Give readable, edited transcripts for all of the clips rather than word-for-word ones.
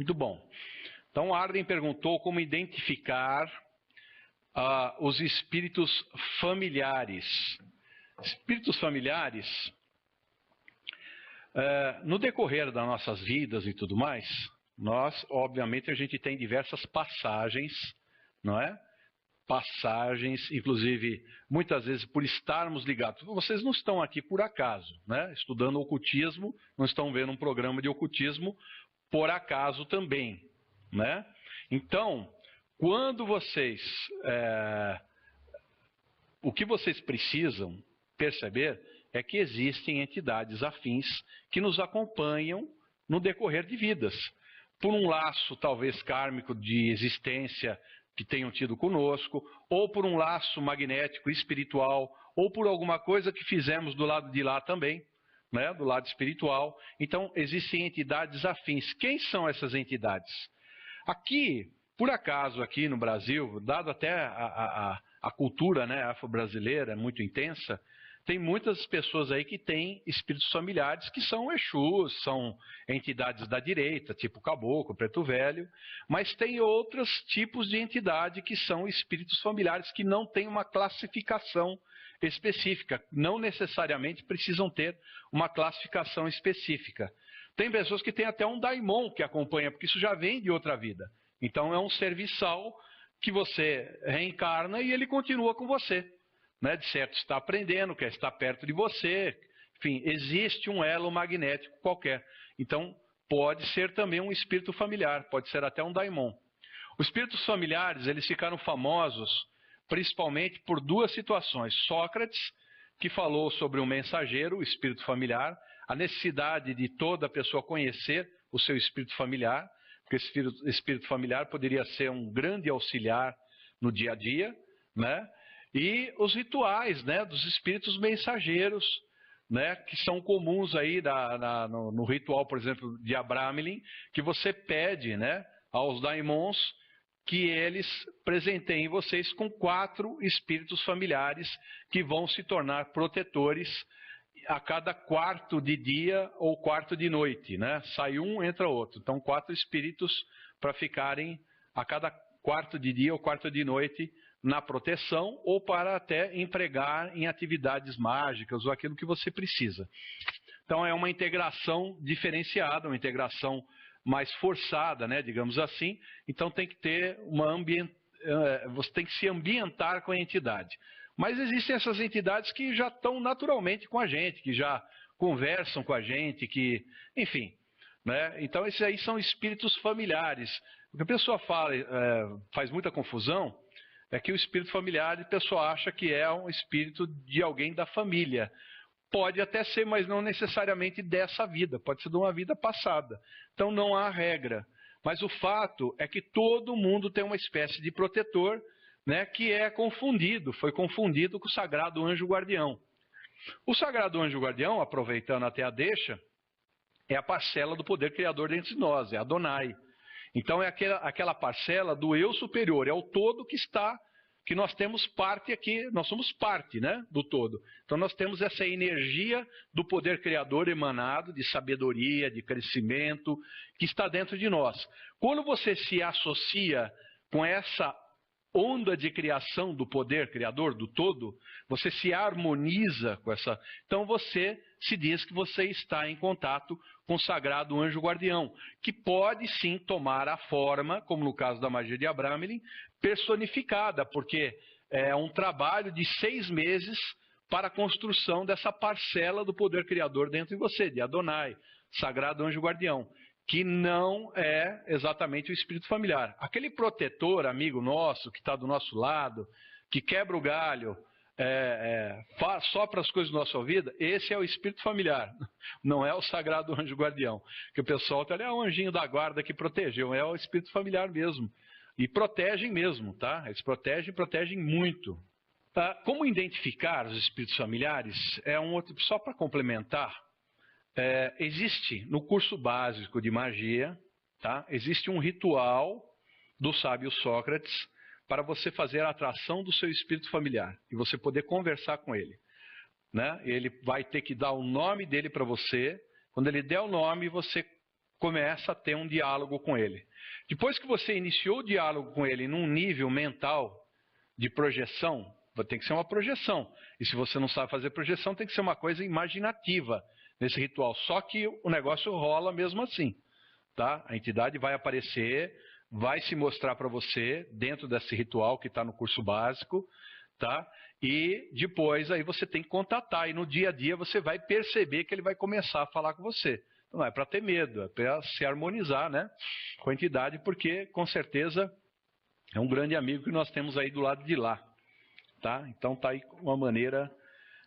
Muito bom. Então, Arden perguntou como identificar os espíritos familiares. Espíritos familiares, no decorrer das nossas vidas e tudo mais, nós, obviamente, a gente tem diversas passagens, não é? Passagens, inclusive, muitas vezes por estarmos ligados. Vocês não estão aqui por acaso, né? Estudando ocultismo, não estão vendo um programa de ocultismo por acaso também, né? Então, quando vocês... o que vocês precisam perceber é que existem entidades afins que nos acompanham no decorrer de vidas. Por um laço, talvez, kármico de existência que tenham tido conosco, ou por um laço magnético espiritual, ou por alguma coisa que fizemos do lado de lá também, né, do lado espiritual. Então, existem entidades afins. Quem são essas entidades? Aqui, por acaso, aqui no Brasil, dado até a cultura, né, afro-brasileira muito intensa, tem muitas pessoas aí que têm espíritos familiares que são Exus, são entidades da direita, tipo Caboclo, Preto Velho, mas tem outros tipos de entidade que são espíritos familiares que não têm uma classificação específica, não necessariamente precisam ter uma classificação específica. Tem pessoas que têm até um daimon que acompanha, porque isso já vem de outra vida. Então é um serviçal que você reencarna e ele continua com você. Né, de certo, está aprendendo, quer estar perto de você, enfim, existe um elo magnético qualquer. Então, pode ser também um espírito familiar, pode ser até um daimon. Os espíritos familiares, eles ficaram famosos principalmente por duas situações. Sócrates, que falou sobre um mensageiro, o espírito familiar, a necessidade de toda pessoa conhecer o seu espírito familiar, porque esse espírito familiar poderia ser um grande auxiliar no dia a dia, né? E os rituais, né, dos espíritos mensageiros, né, que são comuns aí no ritual, por exemplo, de Abramelin, que você pede, né, aos daimons que eles presenteiem vocês com 4 espíritos familiares que vão se tornar protetores a cada quarto de dia ou quarto de noite, né? Sai um, entra outro. Então, 4 espíritos para ficarem a cada quarto de dia ou quarto de noite na proteção ou para até empregar em atividades mágicas ou aquilo que você precisa. Então é uma integração diferenciada, uma integração mais forçada, né, digamos assim. Então tem que ter você tem que se ambientar com a entidade. Mas existem essas entidades que já estão naturalmente com a gente, que já conversam com a gente, que, enfim, né? Então esses aí são espíritos familiares. O que a pessoa fala, faz muita confusão, é que o espírito familiar, a pessoa acha que é um espírito de alguém da família. Pode até ser, mas não necessariamente dessa vida, pode ser de uma vida passada. Então não há regra. Mas o fato é que todo mundo tem uma espécie de protetor, né, que é confundido, foi confundido com o sagrado anjo guardião. O sagrado anjo guardião, aproveitando até a deixa, é a parcela do poder criador dentro de nós, é Adonai. Então é aquela parcela do eu superior, é o todo que nós temos parte aqui, nós somos parte, né, do todo. Então nós temos essa energia do poder criador emanado, de sabedoria, de crescimento, que está dentro de nós. Quando você se associa com essa onda de criação do poder criador, do todo, você se harmoniza com essa... Então você se diz que você está em contato com o sagrado anjo guardião, que pode sim tomar a forma, como no caso da magia de Abramelin, personificada, porque é um trabalho de 6 meses para a construção dessa parcela do poder criador dentro de você, de Adonai, sagrado anjo guardião, que não é exatamente o espírito familiar. Aquele protetor, amigo nosso, que está do nosso lado, que quebra o galho, sopra as coisas do nosso ouvido, esse é o espírito familiar, não é o sagrado anjo guardião. Que o pessoal está ali, é o anjinho da guarda que protegeu, é o espírito familiar mesmo. E protegem mesmo, tá? Eles protegem muito. Como identificar os espíritos familiares? Só para complementar, existe no curso básico de magia, tá? Existe um ritual do sábio Sócrates para você fazer a atração do seu espírito familiar e você poder conversar com ele, né? Ele vai ter que dar o nome dele para você. Quando ele der o nome, você começa a ter um diálogo com ele. Depois que você iniciou o diálogo com ele num nível mental de projeção, tem que ser uma projeção. E se você não sabe fazer projeção, tem que ser uma coisa imaginativa nesse ritual. Só que o negócio rola mesmo assim. Tá? A entidade vai aparecer, vai se mostrar para você dentro desse ritual que está no curso básico. Tá? E depois aí você tem que contatar. E no dia a dia você vai perceber que ele vai começar a falar com você. Não é para ter medo, é para se harmonizar, né, com a entidade, porque com certeza é um grande amigo que nós temos aí do lado de lá. Tá? Então está aí uma maneira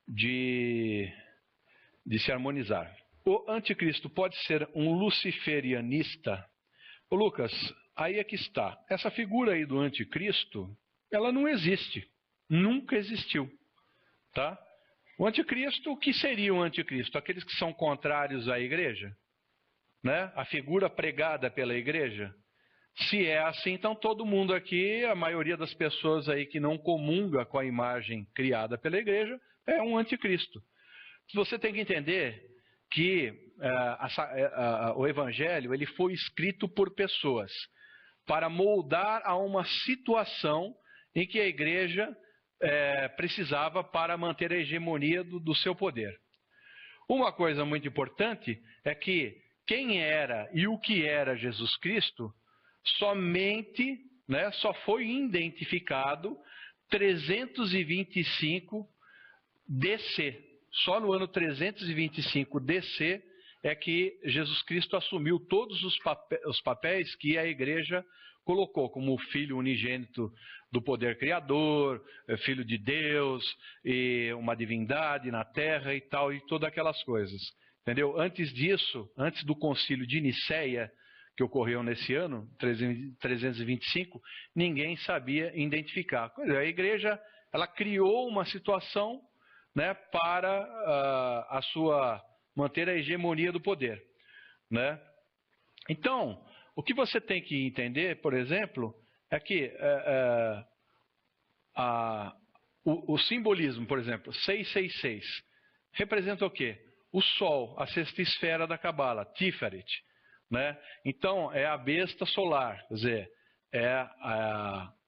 de se harmonizar. O anticristo pode ser um luciferianista? Ô Lucas, aí é que está. Essa figura aí do anticristo, ela não existe. Nunca existiu. Tá? O anticristo, o que seria o anticristo? Aqueles que são contrários à igreja? Né? A figura pregada pela igreja? Se é assim, então todo mundo aqui, a maioria das pessoas aí que não comunga com a imagem criada pela igreja, é um anticristo. Você tem que entender que o evangelho ele foi escrito por pessoas para moldar a uma situação em que a igreja precisava para manter a hegemonia do seu poder. Uma coisa muito importante é que quem era e o que era Jesus Cristo somente, né, só foi identificado 325 DC. Só no ano 325 DC é que Jesus Cristo assumiu todos os papéis que a igreja colocou, como filho unigênito do poder criador, filho de Deus, e uma divindade na terra e tal, e todas aquelas coisas. Entendeu? Antes disso, antes do concílio de Nicéia, que ocorreu nesse ano, 325, ninguém sabia identificar. A igreja ela criou uma situação, né, para manter a hegemonia do poder. Né? Então, o que você tem que entender, por exemplo, é que o simbolismo, por exemplo, 666, representa o quê? O Sol, a sexta esfera da Cabala, Tiferet. Né? Então, é a besta solar, quer dizer, é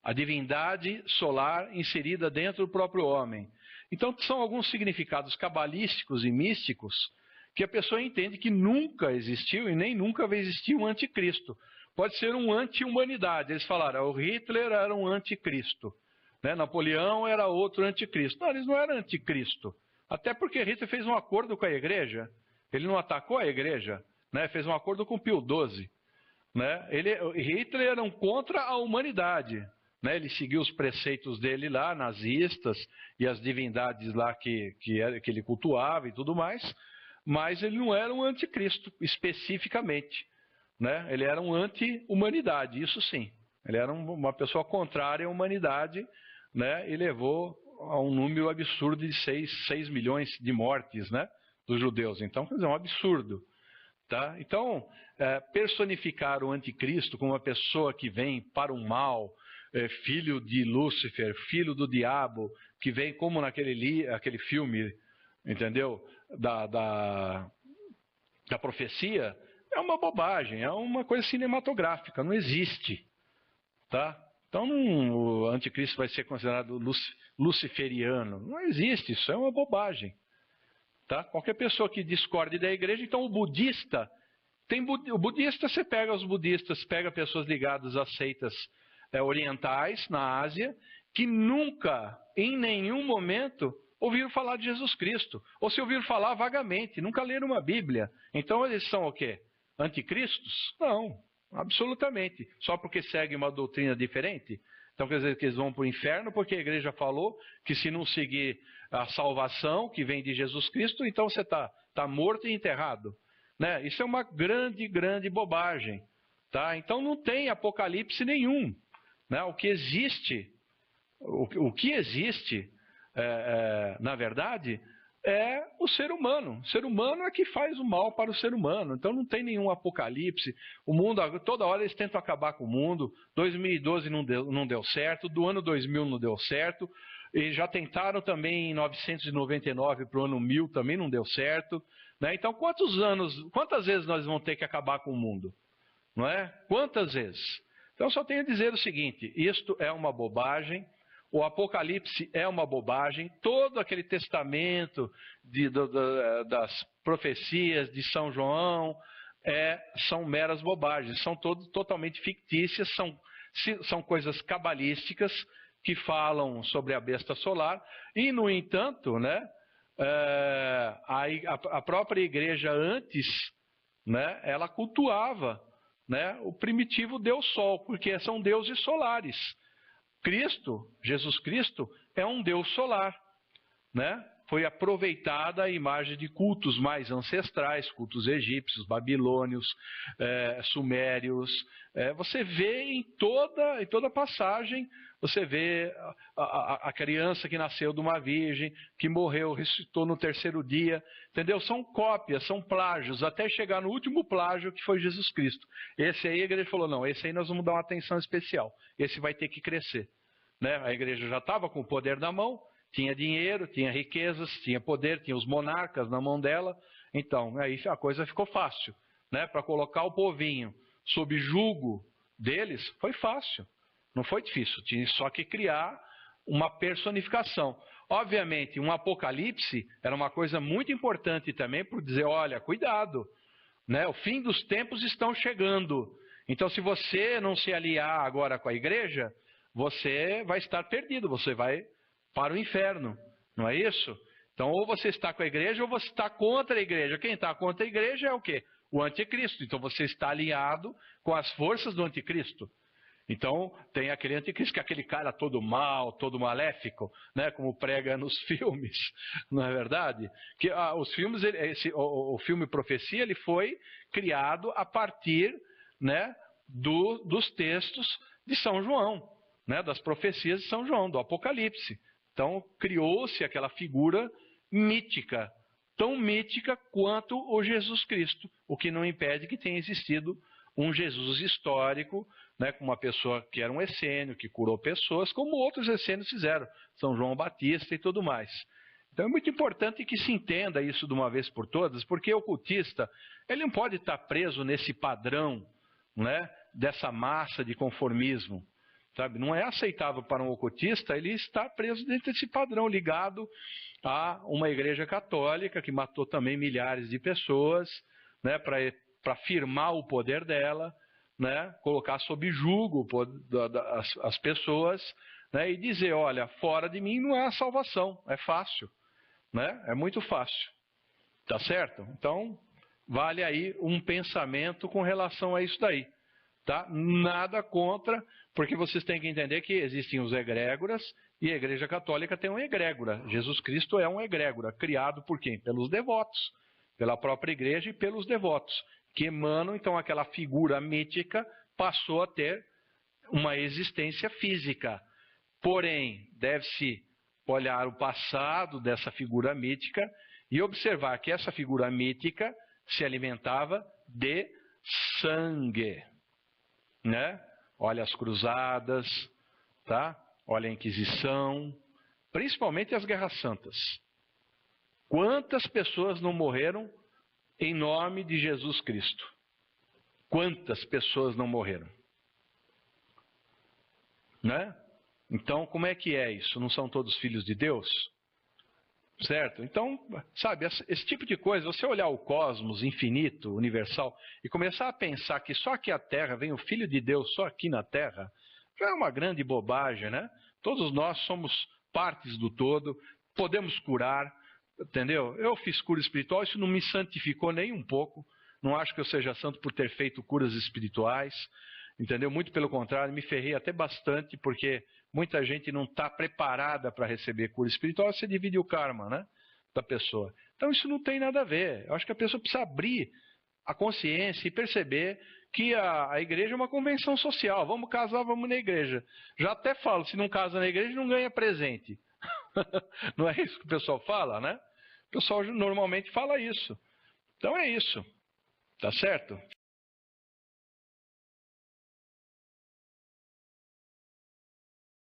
a divindade solar inserida dentro do próprio homem. Então, são alguns significados cabalísticos e místicos que a pessoa entende que nunca existiu e nem nunca vai existir um anticristo. Pode ser um anti-humanidade. Eles falaram, o Hitler era um anticristo, né? Napoleão era outro anticristo. Não, eles não eram anticristo. Até porque Hitler fez um acordo com a igreja. Ele não atacou a igreja. Né, fez um acordo com Pio XII. Né, Hitler era um contra a humanidade. Né, ele seguiu os preceitos dele lá, nazistas, e as divindades lá que ele cultuava e tudo mais, mas ele não era um anticristo, especificamente. Né, ele era um anti-humanidade, isso sim. Ele era uma pessoa contrária à humanidade, né, e levou a um número absurdo de 6 milhões de mortes, né, dos judeus. Então, quer dizer, é um absurdo. Tá? Então, personificar o anticristo como uma pessoa que vem para o mal, filho de Lúcifer, filho do diabo, que vem como aquele filme, entendeu? Da profecia, é uma bobagem, é uma coisa cinematográfica, não existe. Tá? Então, o anticristo vai ser considerado luciferiano. Não existe, isso é uma bobagem. Tá? Qualquer pessoa que discorde da igreja, então o budista, o budista, você pega os budistas, pega pessoas ligadas a seitas orientais na Ásia, que nunca, em nenhum momento, ouviram falar de Jesus Cristo, ou se ouviram falar vagamente, nunca leram uma Bíblia. Então eles são o quê? Anticristos? Não, absolutamente. Só porque seguem uma doutrina diferente? Então quer dizer que eles vão para o inferno porque a igreja falou que se não seguir a salvação que vem de Jesus Cristo, então você está morto e enterrado. Né? Isso é uma grande, grande bobagem. Tá? Então não tem apocalipse nenhum. Né? O que existe, na verdade, é o ser humano. O ser humano é que faz o mal para o ser humano. Então não tem nenhum apocalipse. O mundo, toda hora eles tentam acabar com o mundo. 2012 não deu certo, do ano 2000 não deu certo. E já tentaram também em 999 para o ano 1000, também não deu certo. Né? Então, quantas vezes nós vamos ter que acabar com o mundo? Não é? Quantas vezes? Então, só tenho a dizer o seguinte, isto é uma bobagem, o Apocalipse é uma bobagem, todo aquele testamento das profecias de São João são meras bobagens, são totalmente fictícias, são coisas cabalísticas que falam sobre a besta solar e, no entanto, né, a própria igreja antes, né, ela cultuava, né, o primitivo Deus Sol, porque são deuses solares. Jesus Cristo, é um Deus solar, né? Foi aproveitada a imagem de cultos mais ancestrais, cultos egípcios, babilônios, sumérios. Você vê em toda passagem, você vê a criança que nasceu de uma virgem, que morreu, ressuscitou no terceiro dia, entendeu? São cópias, são plágios, até chegar no último plágio que foi Jesus Cristo. Esse aí a igreja falou, não, esse aí nós vamos dar uma atenção especial, esse vai ter que crescer. Né? A igreja já estava com o poder na mão, tinha dinheiro, tinha riquezas, tinha poder, tinha os monarcas na mão dela, então aí a coisa ficou fácil. Né? Para colocar o povinho sob julgo deles, foi fácil. Não foi difícil, tinha só que criar uma personificação. Obviamente, um apocalipse era uma coisa muito importante também para dizer, olha, cuidado, né? O fim dos tempos estão chegando. Então, se você não se aliar agora com a igreja, você vai estar perdido, você vai para o inferno, não é isso? Então, ou você está com a igreja ou você está contra a igreja. Quem está contra a igreja é o quê? O anticristo. Então, você está alinhado com as forças do anticristo. Então, tem aquele anticristo, que é aquele cara todo mal, todo maléfico, né, como prega nos filmes, não é verdade? Que os filmes, o filme Profecia, ele foi criado a partir, né, dos textos de São João, né, das profecias de São João, do Apocalipse. Então, criou-se aquela figura mítica, tão mítica quanto o Jesus Cristo, o que não impede que tenha existido um Jesus histórico, né, com uma pessoa que era um essênio, que curou pessoas, como outros essênios fizeram, São João Batista e tudo mais. Então é muito importante que se entenda isso de uma vez por todas, porque o ocultista, ele não pode estar preso nesse padrão, né, dessa massa de conformismo. Sabe? Não é aceitável para um ocultista ele estar preso dentro desse padrão, ligado a uma igreja católica que matou também milhares de pessoas, né, para afirmar o poder dela, né, colocar sob julgo as pessoas, né, e dizer, olha, fora de mim não há salvação, é fácil, né, é muito fácil, tá certo? Então, vale aí um pensamento com relação a isso daí, tá? Nada contra, porque vocês têm que entender que existem os egrégoras e a Igreja Católica tem uma egrégora. Jesus Cristo é um egrégora, criado por quem? Pelos devotos, pela própria igreja e pelos devotos, que emanam, então, aquela figura mítica passou a ter uma existência física. Porém, deve-se olhar o passado dessa figura mítica e observar que essa figura mítica se alimentava de sangue. Né? Olha as cruzadas, tá? Olha a Inquisição, principalmente as Guerras Santas. Quantas pessoas não morreram em nome de Jesus Cristo? Quantas pessoas não morreram? Né? Então, como é que é isso? Não são todos filhos de Deus? Certo? Então, sabe, esse tipo de coisa, você olhar o cosmos infinito, universal, e começar a pensar que só aqui a Terra, vem o Filho de Deus só aqui na Terra, já é uma grande bobagem, né? Todos nós somos partes do todo, podemos curar, entendeu? Eu fiz cura espiritual, isso não me santificou nem um pouco, não acho que eu seja santo por ter feito curas espirituais, entendeu? Muito pelo contrário, me ferrei até bastante, porque muita gente não está preparada para receber cura espiritual, você divide o karma, né, da pessoa. Então isso não tem nada a ver. Eu acho que a pessoa precisa abrir a consciência e perceber que a igreja é uma convenção social. Vamos casar, vamos na igreja. Já até falo, se não casa na igreja, não ganha presente. Não é isso que o pessoal fala, né? O pessoal normalmente fala isso. Então é isso. Tá certo?